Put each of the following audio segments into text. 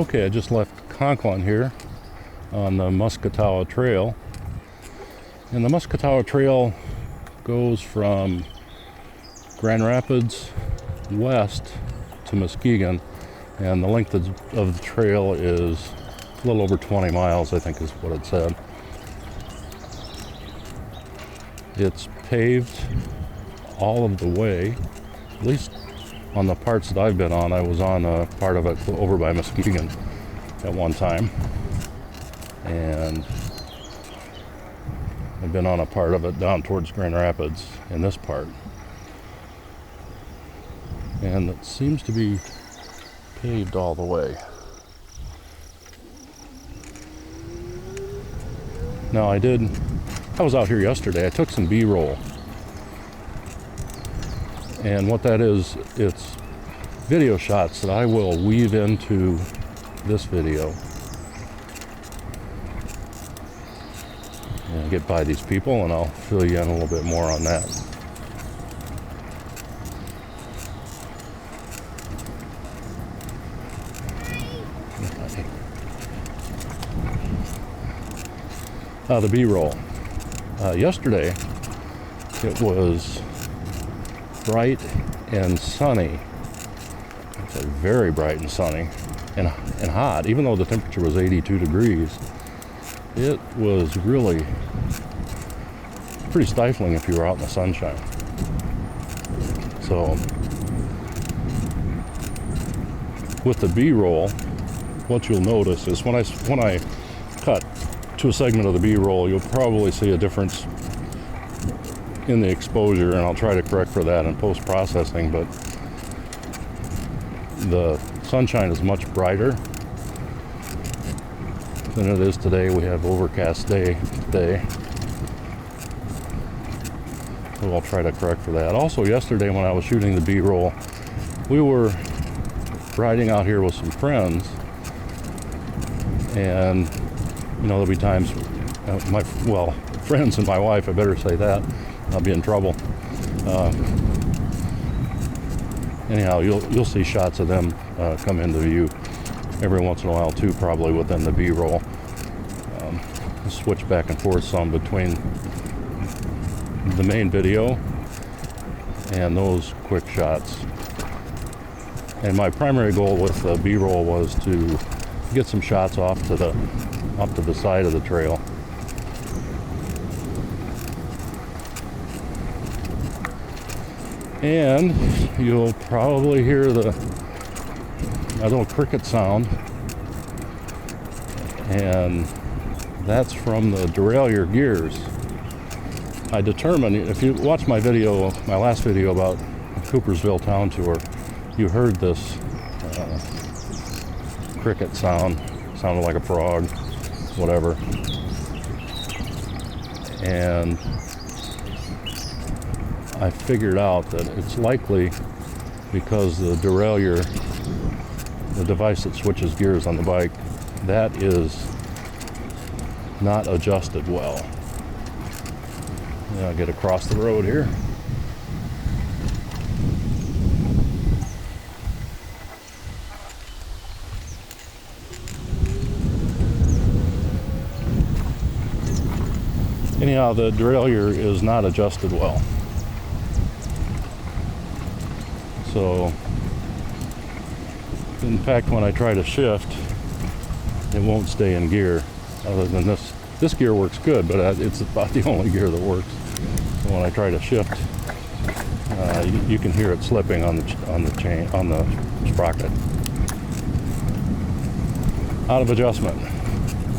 Okay, I just left Conklin here on the Muscatawa Trail. And the Muscatawa Trail goes from Grand Rapids west to Muskegon, and the length of the trail is a little over 20 miles, I think is what it said. It's paved all of the way, at least on the parts that I've been on. I was on a part of it over by Muskegon at one time, and I've been on a part of it down towards Grand Rapids in this part. And it seems to be paved all the way. Now I was out here yesterday. I took some B-roll. And what that is, it's video shots that I will weave into this video. And get by these people, and I'll fill you in a little bit more on that. The B-roll. Yesterday, it was bright and sunny. It's like very bright and sunny and hot. Even though the temperature was 82 degrees, it was really pretty stifling if you were out in the sunshine. So with the B-roll, what you'll notice is when I cut to a segment of the B-roll, you'll probably see a difference in the exposure, and I'll try to correct for that in post-processing, but the sunshine is much brighter than it is today. We have overcast day today, so I'll try to correct for that. Also, yesterday when I was shooting the B-roll, we were riding out here with some friends, and there'll be times, friends and my wife, I better say that, I'll be in trouble. Anyhow, you'll see shots of them come into view every once in a while too, probably within the B-roll. Switch back and forth some between the main video and those quick shots. And my primary goal with the B-roll was to get some shots off to the side of the trail. And you'll probably hear a little cricket sound, and that's from the derailleur gears. I determined, if you watch my last video about Coopersville Town Tour, you heard this cricket sound. Sounded like a frog, whatever. And I figured out that it's likely because the derailleur, the device that switches gears on the bike, that is not adjusted well. I'll get across the road here. Anyhow, the derailleur is not adjusted well. So, in fact, when I try to shift, it won't stay in gear. Other than this gear works good, but it's about the only gear that works. So when I try to shift, you can hear it slipping on the sprocket. Out of adjustment.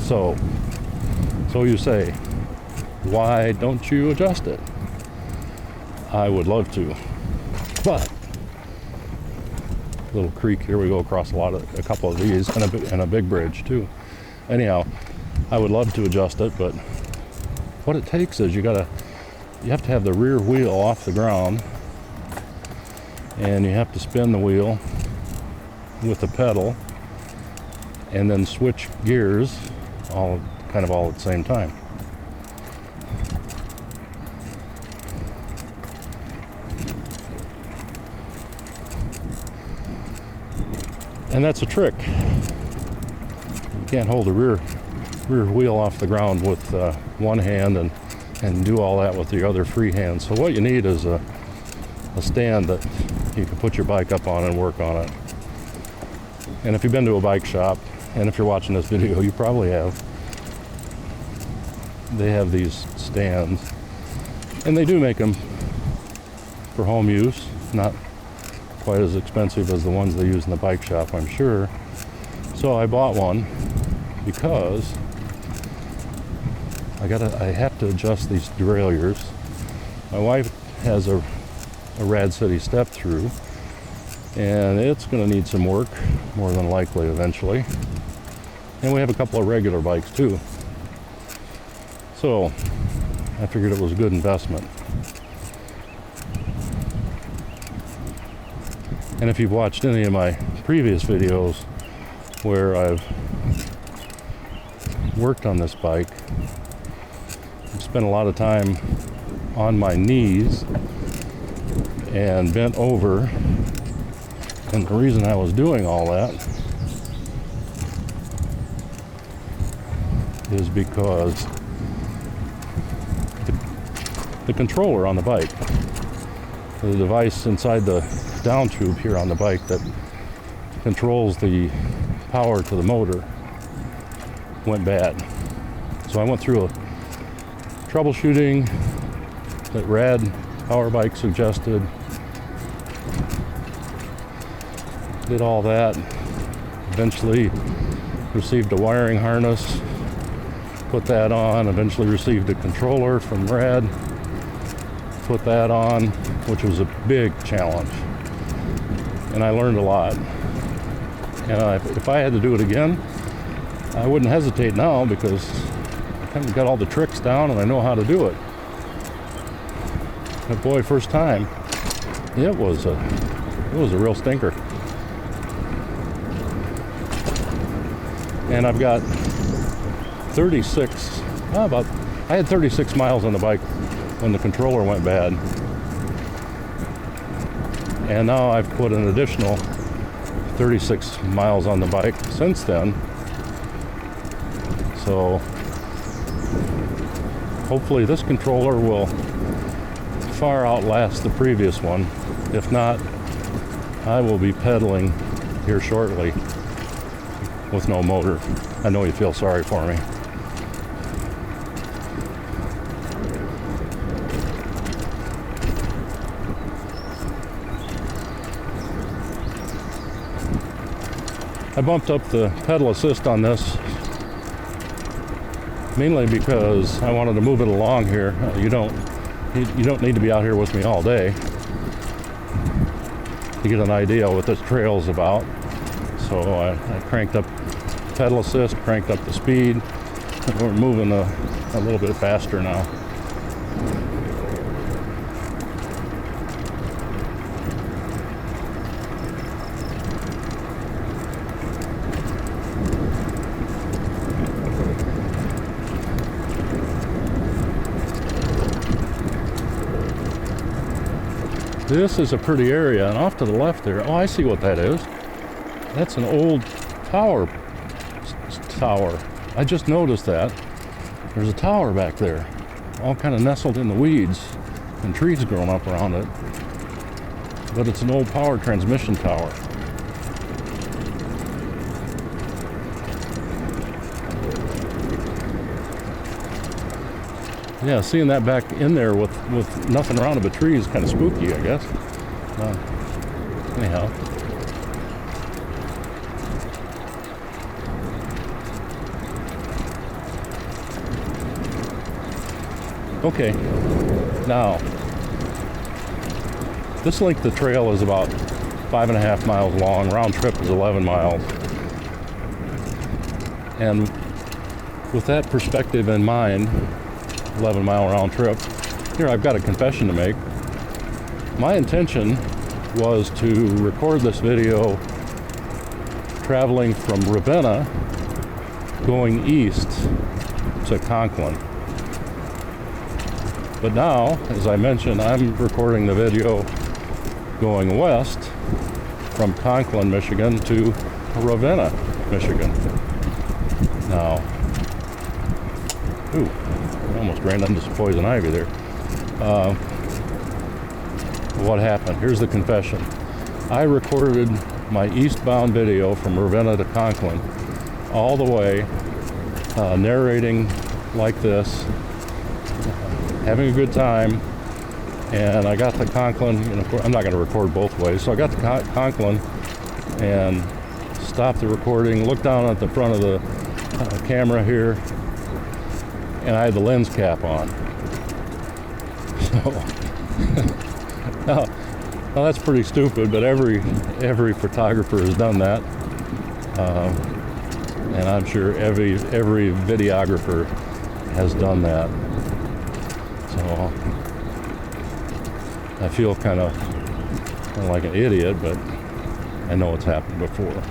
So you say, why don't you adjust it? I would love to, but little creek here, we go across a couple of these, and a big bridge too. Anyhow, I would love to adjust it, but what it takes is you have to have the rear wheel off the ground, and you have to spin the wheel with the pedal and then switch gears all at the same time. And that's a trick. can't hold the rear wheel off the ground with one hand and do all that with your other free hand. So what you need is a stand that you can put your bike up on and work on it. And if you've been to a bike shop, and if you're watching this video, you probably have, they have these stands, and they do make them for home use, not quite as expensive as the ones they use in the bike shop, I'm sure. So I bought one because I have to adjust these derailleurs. My wife has a Rad City step through, and it's going to need some work, more than likely eventually. And we have a couple of regular bikes too. So I figured it was a good investment. And if you've watched any of my previous videos where I've worked on this bike, I've spent a lot of time on my knees and bent over. And the reason I was doing all that is because the controller on the bike, the device inside the down tube here on the bike that controls the power to the motor, went bad. So I went through a troubleshooting that Rad Power Bike suggested, did all that, eventually received a wiring harness, put that on, eventually received a controller from Rad, put that on, which was a big challenge. And I learned a lot. And if I had to do it again, I wouldn't hesitate now because I kind of got all the tricks down and I know how to do it. But boy, first time, it was a real stinker. And I've got 36, I had 36 miles on the bike when the controller went bad. And now I've put an additional 36 miles on the bike since then. So hopefully this controller will far outlast the previous one. If not, I will be pedaling here shortly with no motor. I know you feel sorry for me. I bumped up the pedal assist on this mainly because I wanted to move it along here. You don't need to be out here with me all day to get an idea what this trail is about. So I cranked up pedal assist, cranked up the speed, and we're moving a little bit faster now. This is a pretty area, and off to the left there, oh, I see what that is. That's an old tower. I just noticed that. There's a tower back there, all kind of nestled in the weeds and trees growing up around it. But it's an old power transmission tower. Yeah, seeing that back in there with nothing around it but trees is kind of spooky, I guess. Anyhow. Okay, now, this length of trail is about 5.5 miles long. Round trip is 11 miles. And with that perspective in mind, 11-mile round trip, here I've got a confession to make. My intention was to record this video traveling from Ravenna going east to Conklin. But now, as I mentioned, I'm recording the video going west from Conklin, Michigan to Ravenna, Michigan. Now, ooh, I almost ran into some poison ivy there. What happened? Here's the confession. I recorded my eastbound video from Ravenna to Conklin all the way, narrating like this, having a good time, and I got to Conklin, and of course, I'm not going to record both ways, so I got to Conklin and stopped the recording, looked down at the front of the camera here, and I had the lens cap on. So, now that's pretty stupid, but every photographer has done that, and I'm sure every videographer has done that. So I feel kind of like an idiot, but I know it's happened before.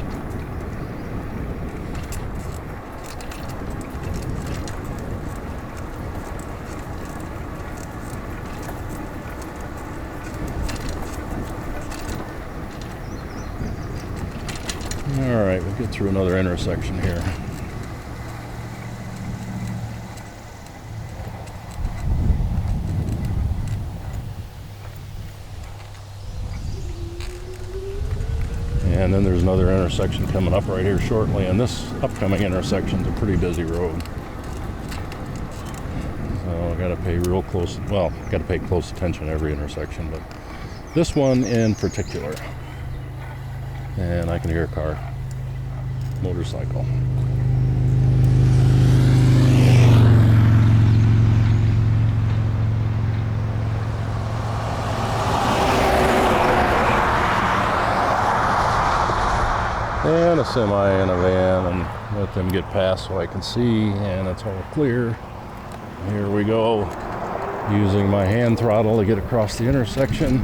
All right, we'll get through another intersection here. And then there's another intersection coming up right here shortly, and this upcoming intersection is a pretty busy road. So I got to pay got to pay close attention to every intersection, but this one in particular. And I can hear a car, motorcycle. And a semi and a van, and let them get past so I can see, and it's all clear. Here we go, using my hand throttle to get across the intersection,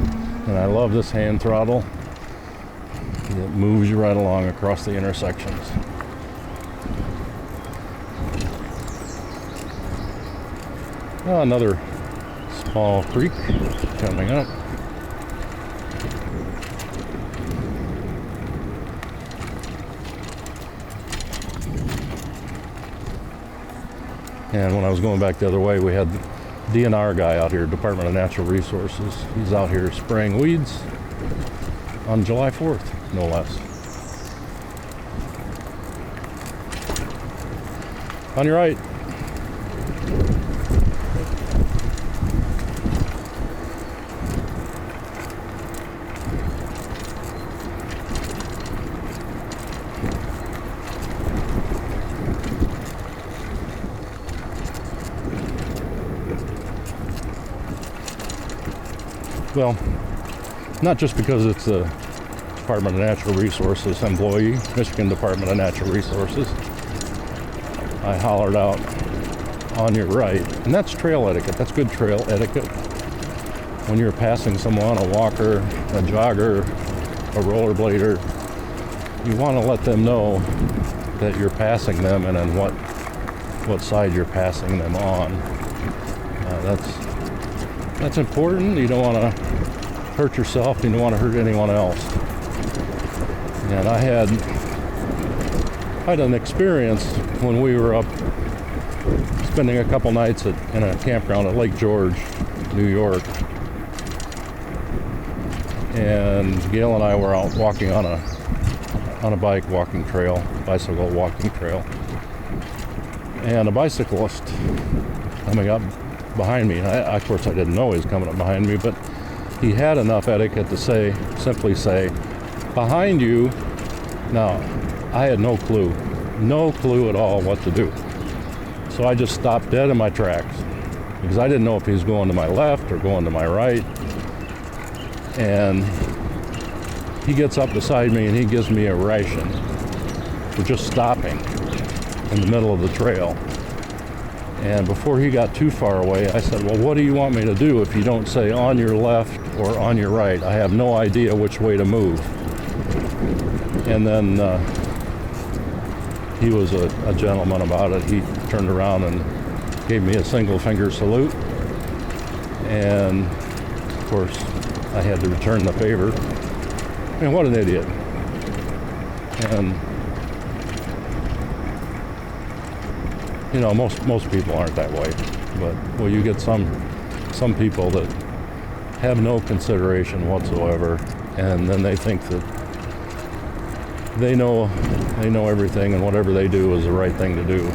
and I love this hand throttle. It moves you right along across the intersections. Oh, another small creek coming up. And when I was going back the other way, we had the DNR guy out here, Department of Natural Resources. He's out here spraying weeds on July 4th, no less. On your right. Well, not just because it's the Department of Natural Resources employee, Michigan Department of Natural Resources. I hollered out, on your right, and that's trail etiquette. That's good trail etiquette. When you're passing someone, a walker, a jogger, a rollerblader, you want to let them know that you're passing them and on what side you're passing them on. That's important. You don't want to hurt yourself. You don't want to hurt anyone else. And I had an experience when we were up spending a couple nights in a campground at Lake George, New York. And Gail and I were out walking on a bicycle walking trail. And a bicyclist coming up behind me. Of course, I didn't know he was coming up behind me, but he had enough etiquette to simply say, behind you. Now, I had no clue at all what to do. So I just stopped dead in my tracks because I didn't know if he was going to my left or going to my right. And he gets up beside me and he gives me a ration for just stopping in the middle of the trail. And before he got too far away, I said, well, what do you want me to do if you don't say on your left or on your right? I have no idea which way to move. And then he was a gentleman about it. He turned around and gave me a single finger salute. And of course, I had to return the favor. And what an idiot. And you know, most people aren't that way, but well, you get some people that have no consideration whatsoever, and then they think that they know everything, and whatever they do is the right thing to do.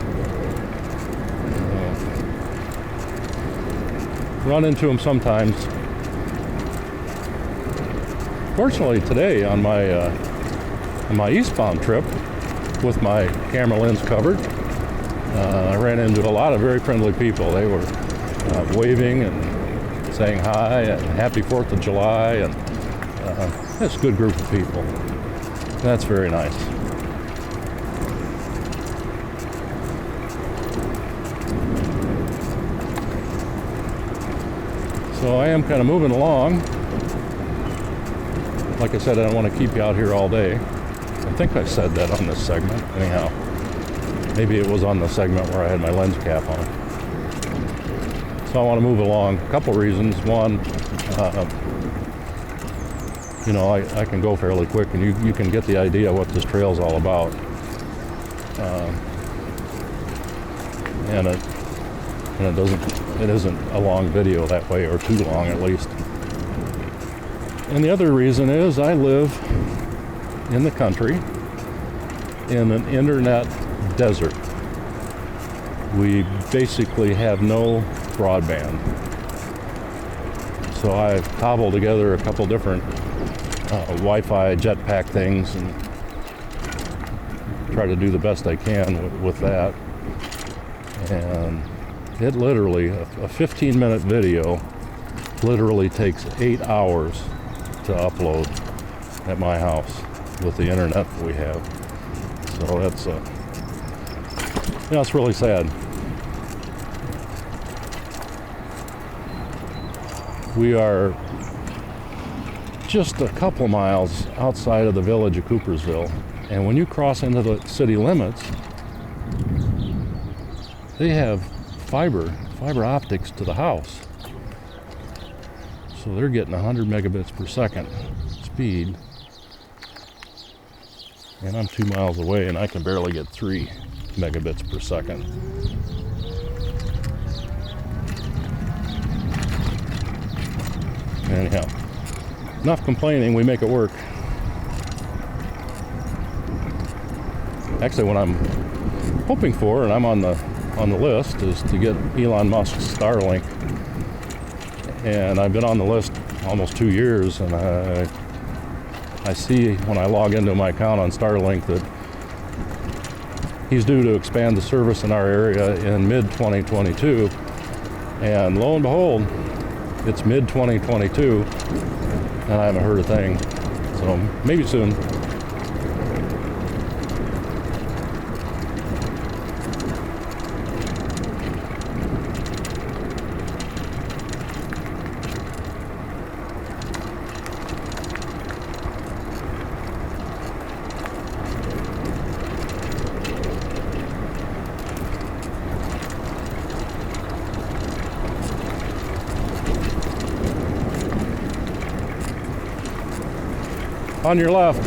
Run into them sometimes. Fortunately, today on my eastbound trip, with my camera lens covered, I ran into a lot of very friendly people. They were waving and saying hi and happy 4th of July, and it's a good group of people. That's very nice. So I am kind of moving along. Like I said, I don't want to keep you out here all day. I think I said that on this segment. Anyhow, maybe it was on the segment where I had my lens cap on. So I want to move along. A couple reasons. One, you know, I can go fairly quick, and you can get the idea what this trail's all about. And it isn't a long video that way, or too long at least. And the other reason is I live in the country in an internet desert. We basically have no broadband. So I've cobbled together a couple different Wi-Fi jetpack things and try to do the best I can with that. And it literally, a 15-minute video literally takes 8 hours to upload at my house with the internet that we have. So that's, you know, it's really sad. We are just a couple miles outside of the village of Coopersville, and when you cross into the city limits, they have fiber optics to the house. So they're getting 100 megabits per second speed, and I'm 2 miles away, and I can barely get 3 megabits per second. Anyhow, enough complaining, we make it work. Actually, what I'm hoping for, and I'm on the list, is to get Elon Musk's Starlink. And I've been on the list almost 2 years, and I see when I log into my account on Starlink that he's due to expand the service in our area in mid-2022. And lo and behold, it's mid-2022, and I haven't heard a thing. So maybe soon. On your left.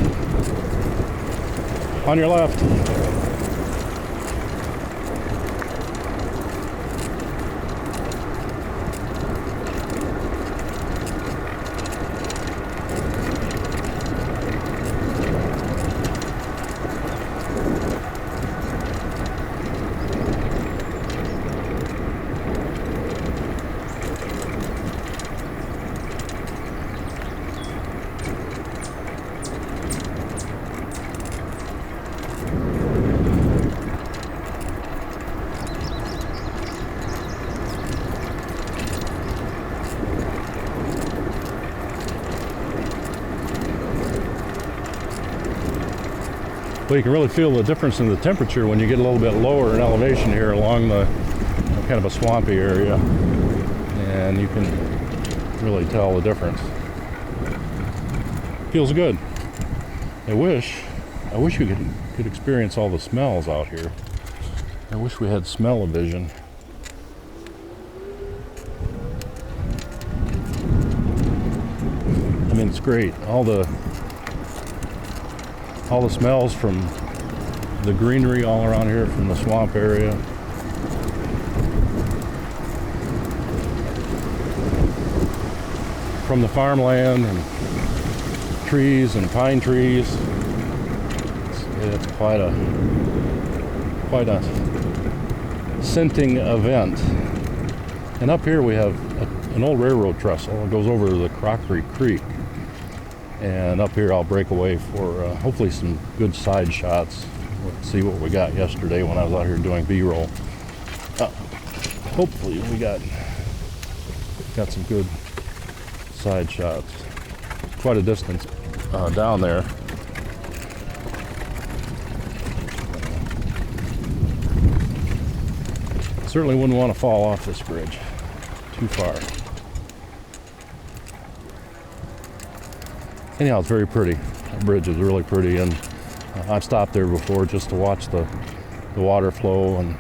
On your left. Well, you can really feel the difference in the temperature when you get a little bit lower in elevation here along the kind of a swampy area, and you can really tell the difference. Feels good. I wish you could experience all the smells out here. I wish we had smell-o-vision. I mean, it's great. All the smells from the greenery all around here, from the swamp area. from the farmland and trees and pine trees. It's quite a scenting event. And up here we have an old railroad trestle. It goes over the Crockery Creek. And up here I'll break away for hopefully some good side shots. Let's see what we got yesterday when I was out here doing B-roll. Hopefully we got some good side shots. Quite a distance down there. Certainly wouldn't want to fall off this bridge too far. Anyhow, it's very pretty. The bridge is really pretty, and I've stopped there before just to watch the water flow, and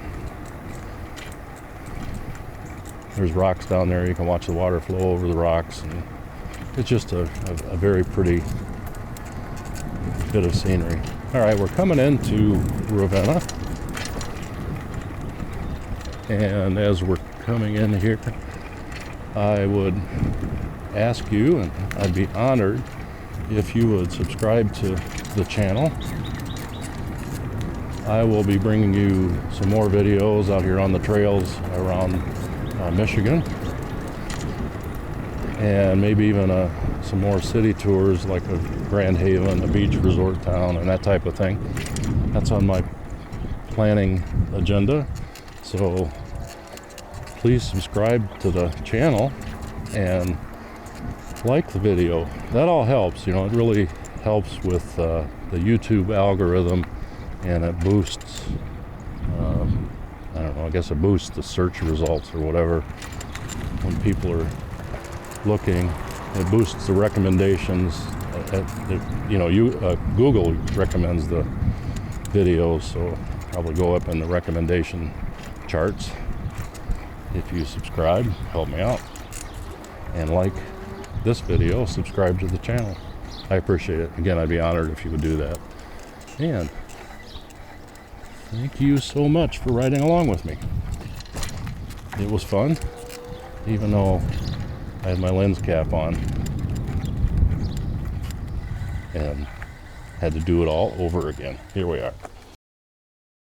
there's rocks down there. You can watch the water flow over the rocks, and it's just a very pretty bit of scenery. All right, we're coming into Ravenna, and as we're coming in here, I would ask you, and I'd be honored if you would subscribe to the channel. I will be bringing you some more videos out here on the trails around Michigan, and maybe even some more city tours like a Grand Haven, a beach resort town, and that type of thing. That's on my planning agenda. So please subscribe to the channel and like the video. That all helps. You know, it really helps with the YouTube algorithm, and it boosts I don't know, I guess it boosts the search results or whatever when people are looking. It boosts the recommendations. Google recommends the videos, so probably go up in the recommendation charts. If you subscribe, help me out, and like this video, subscribe to the channel. I appreciate it. Again, I'd be honored if you would do that. And thank you so much for riding along with me. It was fun, even though I had my lens cap on and had to do it all over again. Here we are.